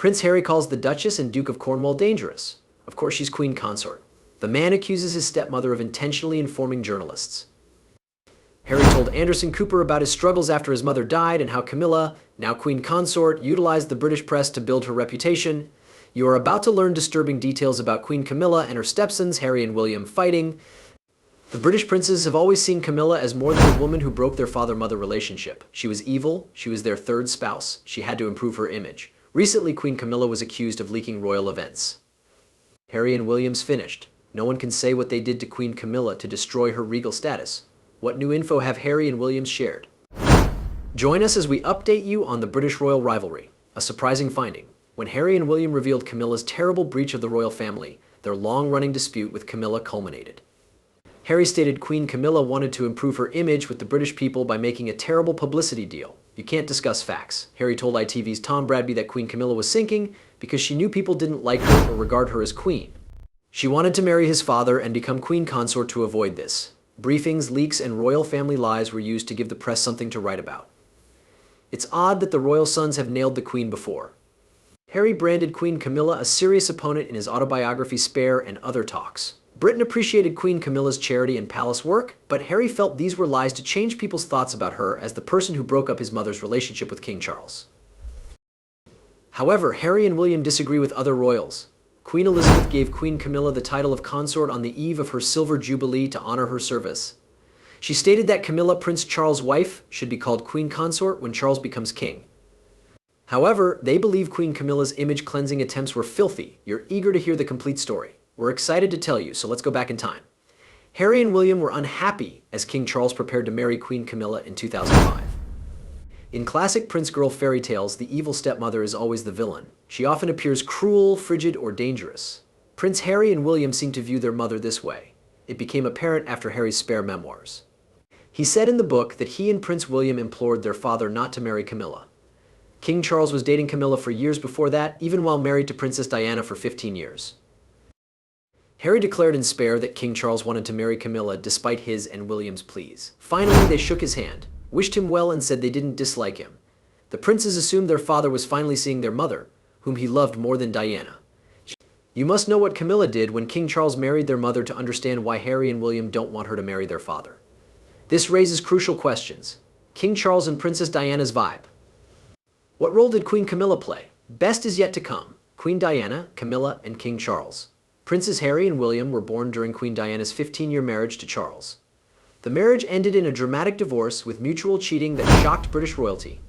Prince Harry calls the Duchess and Duke of Cornwall dangerous. Of course, she's queen consort. The man accuses his stepmother of intentionally informing journalists. Harry told Anderson Cooper about his struggles after his mother died and how Camilla, now queen consort, utilized the British press to build her reputation. You are about to learn disturbing details about Queen Camilla and her stepsons, Harry and William, fighting. The British princes have always seen Camilla as more than a woman who broke their father-mother relationship. She was evil, she was their third spouse, she had to improve her image. Recently, Queen Camilla was accused of leaking royal events. Harry and William's finished. No one can say what they did to Queen Camilla to destroy her regal status. What new info have Harry and William shared? Join us as we update you on the British royal rivalry. A surprising finding. When Harry and William revealed Camilla's terrible breach of the royal family, their long-running dispute with Camilla culminated. Harry stated Queen Camilla wanted to improve her image with the British people by making a terrible publicity deal. You can't discuss facts. Harry told ITV's Tom Bradby that Queen Camilla was sinking because she knew people didn't like her or regard her as queen. She wanted to marry his father and become queen consort to avoid this. Briefings, leaks, and royal family lies were used to give the press something to write about. It's odd that the royal sons have nailed the queen before. Harry branded Queen Camilla a serious opponent in his autobiography Spare and Other Talks. Britain appreciated Queen Camilla's charity and palace work, but Harry felt these were lies to change people's thoughts about her as the person who broke up his mother's relationship with King Charles. However, Harry and William disagree with other royals. Queen Elizabeth gave Queen Camilla the title of consort on the eve of her silver jubilee to honor her service. She stated that Camilla, Prince Charles' wife, should be called queen consort when Charles becomes king. However, they believe Queen Camilla's image-cleansing attempts were filthy. You're eager to hear the complete story. We're excited to tell you, so let's go back in time. Harry and William were unhappy as King Charles prepared to marry Queen Camilla in 2005. In classic prince girl fairy tales, the evil stepmother is always the villain. She often appears cruel, frigid, or dangerous. Prince Harry and William seem to view their mother this way. It became apparent after Harry's Spare memoirs. He said in the book that he and Prince William implored their father not to marry Camilla. King Charles was dating Camilla for years before that, even while married to Princess Diana for 15 years. Harry declared in Spare that King Charles wanted to marry Camilla despite his and William's pleas. Finally, they shook his hand, wished him well, and said they didn't dislike him. The princes assumed their father was finally seeing their mother, whom he loved more than Diana. You must know what Camilla did when King Charles married their mother to understand why Harry and William don't want her to marry their father. This raises crucial questions. King Charles and Princess Diana's vibe. What role did Queen Camilla play? Best is yet to come. Queen Diana, Camilla, and King Charles. Princes Harry and William were born during Queen Diana's 15-year marriage to Charles. The marriage ended in a dramatic divorce with mutual cheating that shocked British royalty.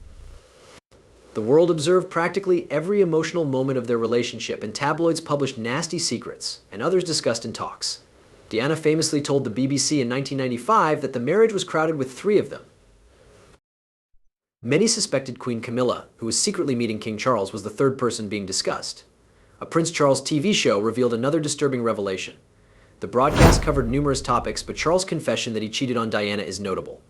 The world observed practically every emotional moment of their relationship, and tabloids published nasty secrets, and others discussed in talks. Diana famously told the BBC in 1995 that the marriage was crowded with 3 of them. Many suspected Queen Camilla, who was secretly meeting King Charles, was the third person being discussed. A Prince Charles TV show revealed another disturbing revelation. The broadcast covered numerous topics, but Charles' confession that he cheated on Diana is notable.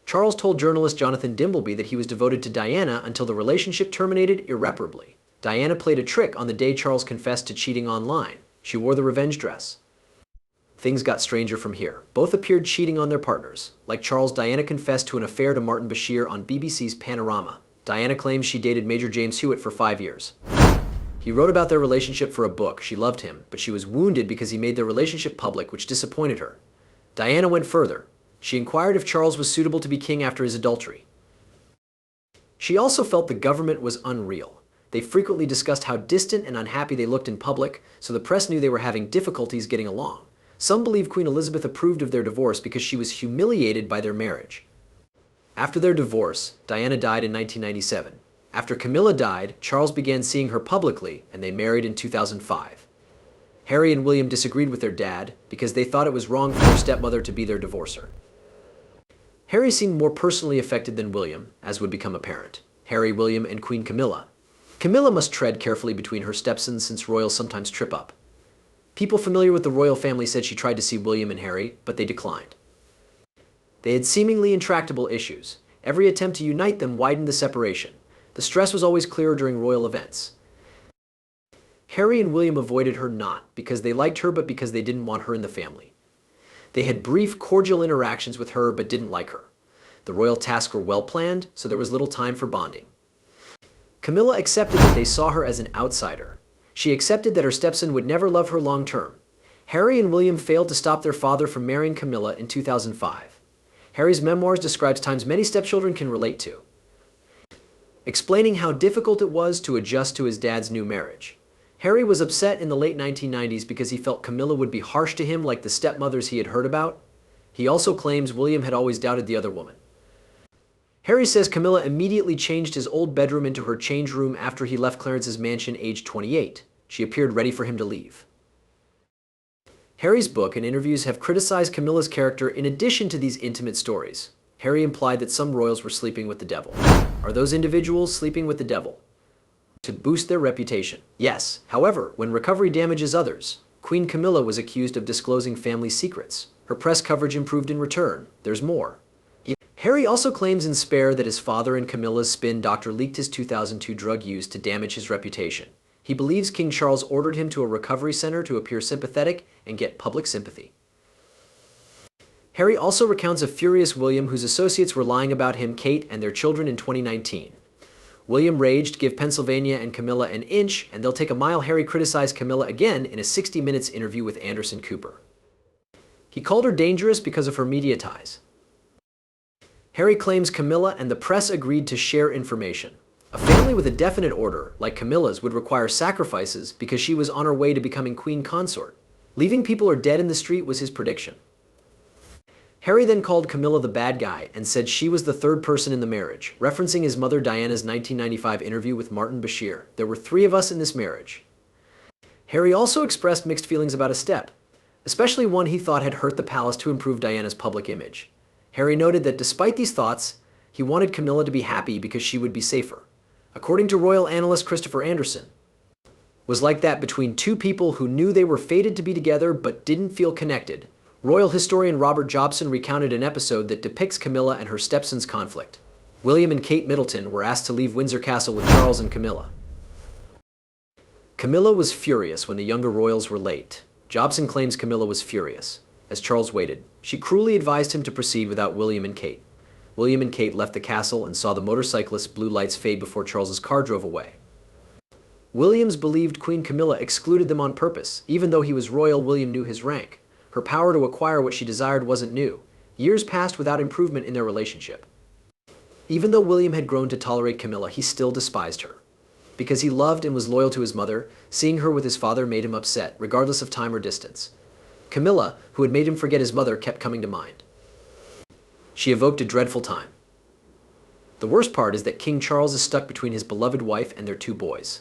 Charles told journalist Jonathan Dimbleby that he was devoted to Diana until the relationship terminated irreparably. Diana played a trick on the day Charles confessed to cheating online. She wore the revenge dress. Things got stranger from here. Both appeared cheating on their partners. Like Charles, Diana confessed to an affair to Martin Bashir on BBC's Panorama. Diana claims she dated Major James Hewitt for 5 years. He wrote about their relationship for a book. She loved him, but she was wounded because he made their relationship public, which disappointed her. Diana went further. She inquired if Charles was suitable to be king after his adultery. She also felt the government was unreal. They frequently discussed how distant and unhappy they looked in public, so the press knew they were having difficulties getting along. Some believe Queen Elizabeth approved of their divorce because she was humiliated by their marriage. After their divorce, Diana died in 1997. After Camilla died, Charles began seeing her publicly, and they married in 2005. Harry and William disagreed with their dad because they thought it was wrong for their stepmother to be their divorcer. Harry seemed more personally affected than William, as would become apparent. Harry, William, and Queen Camilla. Camilla must tread carefully between her stepsons since royals sometimes trip up. People familiar with the royal family said she tried to see William and Harry, but they declined. They had seemingly intractable issues. Every attempt to unite them widened the separation. The stress was always clearer during royal events. Harry and William avoided her not because they liked her, but because they didn't want her in the family. They had brief, cordial interactions with her, but didn't like her. The royal tasks were well planned, so there was little time for bonding. Camilla accepted that they saw her as an outsider. She accepted that her stepson would never love her long term. Harry and William failed to stop their father from marrying Camilla in 2005. Harry's memoirs describes times many stepchildren can relate to, explaining how difficult it was to adjust to his dad's new marriage. Harry was upset in the late 1990s because he felt Camilla would be harsh to him like the stepmothers he had heard about. He also claims William had always doubted the other woman. Harry says Camilla immediately changed his old bedroom into her change room after he left Clarence's mansion aged 28. She appeared ready for him to leave. Harry's book and interviews have criticized Camilla's character in addition to these intimate stories. Harry implied that some royals were sleeping with the devil. Are those individuals sleeping with the devil to boost their reputation? Yes. However, when recovery damages others, Queen Camilla was accused of disclosing family secrets. Her press coverage improved in return. There's more. Harry also claims in Spare that his father and Camilla's spin doctor leaked his 2002 drug use to damage his reputation. He believes King Charles ordered him to a recovery center to appear sympathetic and get public sympathy. Harry also recounts a furious William whose associates were lying about him, Kate, and their children in 2019. William raged, "Give Pennsylvania and Camilla an inch, and they'll take a mile." Harry criticized Camilla again in a 60 Minutes interview with Anderson Cooper. He called her dangerous because of her media ties. Harry claims Camilla and the press agreed to share information. A family with a definite order, like Camilla's, would require sacrifices because she was on her way to becoming queen consort. Leaving people or dead in the street was his prediction. Harry then called Camilla the bad guy and said she was the third person in the marriage, referencing his mother Diana's 1995 interview with Martin Bashir. "There were 3 of us in this marriage." Harry also expressed mixed feelings about a step, especially one he thought had hurt the palace to improve Diana's public image. Harry noted that despite these thoughts, he wanted Camilla to be happy because she would be safer. According to royal analyst Christopher Anderson, was like that between two people who knew they were fated to be together but didn't feel connected. Royal historian Robert Jobson recounted an episode that depicts Camilla and her stepson's conflict. William and Kate Middleton were asked to leave Windsor Castle with Charles and Camilla. Camilla was furious when the younger royals were late. Jobson claims Camilla was furious. As Charles waited, she cruelly advised him to proceed without William and Kate. William and Kate left the castle and saw the motorcyclist's blue lights fade before Charles's car drove away. Williams believed Queen Camilla excluded them on purpose. Even though he was royal, William knew his rank. Her power to acquire what she desired wasn't new. Years passed without improvement in their relationship. Even though William had grown to tolerate Camilla, he still despised her. Because he loved and was loyal to his mother, seeing her with his father made him upset, regardless of time or distance. Camilla, who had made him forget his mother, kept coming to mind. She evoked a dreadful time. The worst part is that King Charles is stuck between his beloved wife and their 2 boys.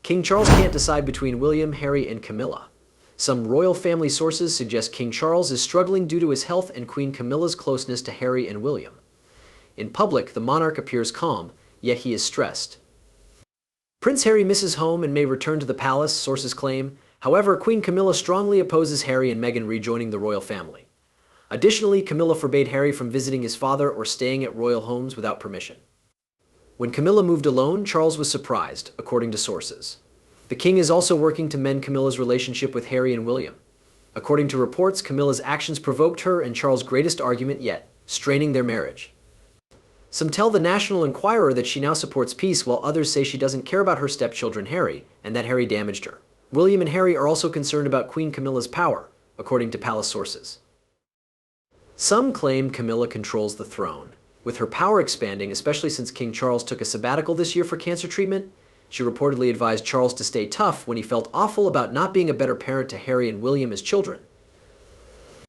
King Charles can't decide between William, Harry, and Camilla. Some royal family sources suggest King Charles is struggling due to his health and Queen Camilla's closeness to Harry and William. In public, the monarch appears calm, yet he is stressed. Prince Harry misses home and may return to the palace, sources claim. However, Queen Camilla strongly opposes Harry and Meghan rejoining the royal family. Additionally, Camilla forbade Harry from visiting his father or staying at royal homes without permission. When Camilla moved alone, Charles was surprised, according to sources. The king is also working to mend Camilla's relationship with Harry and William. According to reports, Camilla's actions provoked her and Charles' greatest argument yet, straining their marriage. Some tell the National Enquirer that she now supports peace, while others say she doesn't care about her stepchildren Harry, and that Harry damaged her. William and Harry are also concerned about Queen Camilla's power, according to palace sources. Some claim Camilla controls the throne. With her power expanding, especially since King Charles took a sabbatical this year for cancer treatment, she reportedly advised Charles to stay tough when he felt awful about not being a better parent to Harry and William as children.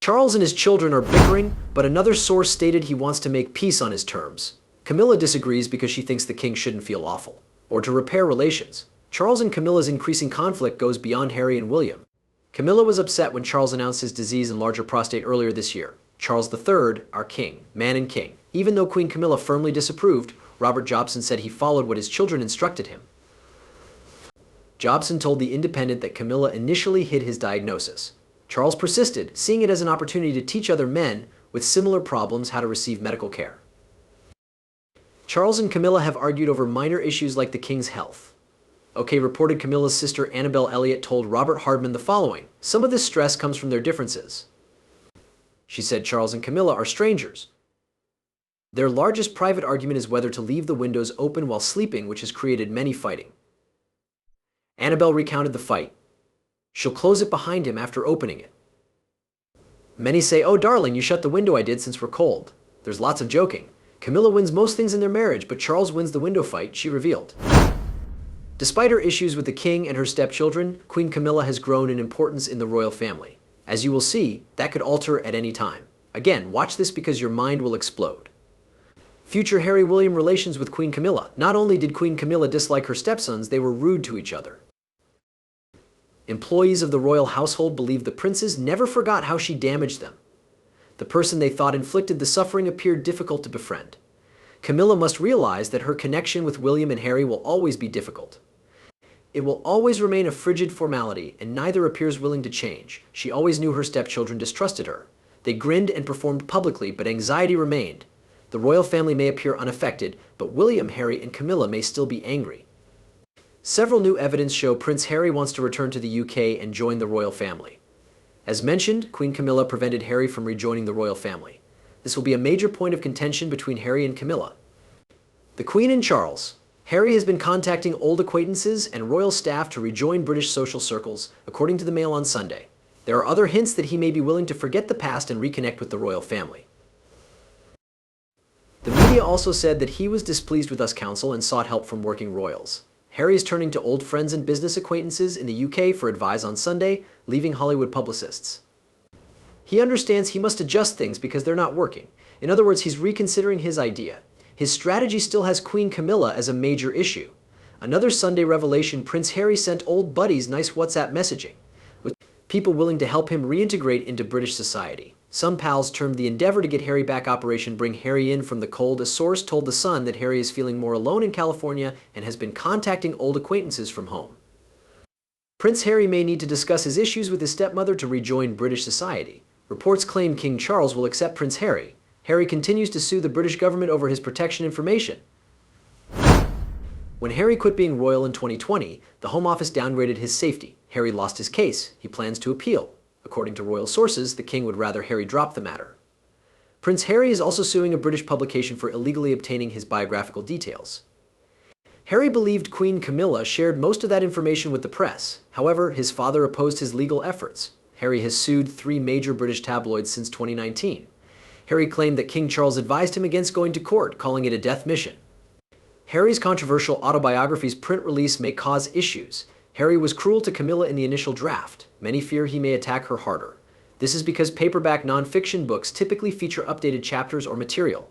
Charles and his children are bickering, but another source stated he wants to make peace on his terms. Camilla disagrees because she thinks the king shouldn't feel awful, or to repair relations. Charles and Camilla's increasing conflict goes beyond Harry and William. Camilla was upset when Charles announced his disease and larger prostate earlier this year. Charles III, our king, man and king. Even though Queen Camilla firmly disapproved, Robert Jobson said he followed what his children instructed him. Jobson told The Independent that Camilla initially hid his diagnosis. Charles persisted, seeing it as an opportunity to teach other men with similar problems how to receive medical care. Charles and Camilla have argued over minor issues like the king's health. OK reported Camilla's sister Annabelle Elliott told Robert Hardman the following: "Some of this stress comes from their differences." She said Charles and Camilla are strangers. Their largest private argument is whether to leave the windows open while sleeping, which has created many fighting. Annabelle recounted the fight. She'll close it behind him after opening it. Many say, "Oh darling, you shut the window I did since we're cold." There's lots of joking. Camilla wins most things in their marriage, but Charles wins the window fight, she revealed. Despite her issues with the king and her stepchildren, Queen Camilla has grown in importance in the royal family. As you will see, that could alter at any time. Again, watch this because your mind will explode. Future Harry-William relations with Queen Camilla. Not only did Queen Camilla dislike her stepsons, they were rude to each other. Employees of the royal household believe the princes never forgot how she damaged them. The person they thought inflicted the suffering appeared difficult to befriend. Camilla must realize that her connection with William and Harry will always be difficult. It will always remain a frigid formality, and neither appears willing to change. She always knew her stepchildren distrusted her. They grinned and performed publicly, but anxiety remained. The royal family may appear unaffected, but William, Harry, and Camilla may still be angry. Several new evidence show Prince Harry wants to return to the UK and join the royal family. As mentioned, Queen Camilla prevented Harry from rejoining the royal family. This will be a major point of contention between Harry and Camilla. The Queen and Charles. Harry has been contacting old acquaintances and royal staff to rejoin British social circles, according to the Mail on Sunday. There are other hints that he may be willing to forget the past and reconnect with the royal family. The media also said that he was displeased with US Council and sought help from working royals. Harry is turning to old friends and business acquaintances in the UK for advice on Sunday, leaving Hollywood publicists. He understands he must adjust things because they're not working. In other words, he's reconsidering his idea. His strategy still has Queen Camilla as a major issue. Another Sunday revelation, Prince Harry sent old buddies nice WhatsApp messaging, with people willing to help him reintegrate into British society. Some pals termed the endeavor to get Harry back Operation Bring Harry In from the Cold. A source told The Sun that Harry is feeling more alone in California and has been contacting old acquaintances from home. Prince Harry may need to discuss his issues with his stepmother to rejoin British society. Reports claim King Charles will accept Prince Harry. Harry continues to sue the British government over his protection information. When Harry quit being royal in 2020, the Home Office downgraded his safety. Harry lost his case. He plans to appeal. According to royal sources, the king would rather Harry drop the matter. Prince Harry is also suing a British publication for illegally obtaining his biographical details. Harry believed Queen Camilla shared most of that information with the press. However, his father opposed his legal efforts. Harry has sued 3 major British tabloids since 2019. Harry claimed that King Charles advised him against going to court, calling it a death mission. Harry's controversial autobiography's print release may cause issues. Harry was cruel to Camilla in the initial draft. Many fear he may attack her harder. This is because paperback non-fiction books typically feature updated chapters or material.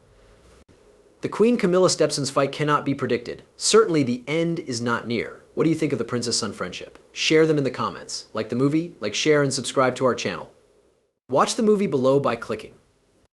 The Queen-Camilla stepsons fight cannot be predicted. Certainly the end is not near. What do you think of the princess-son friendship? Share them in the comments. Like the movie, share, and subscribe to our channel. Watch the movie below by clicking.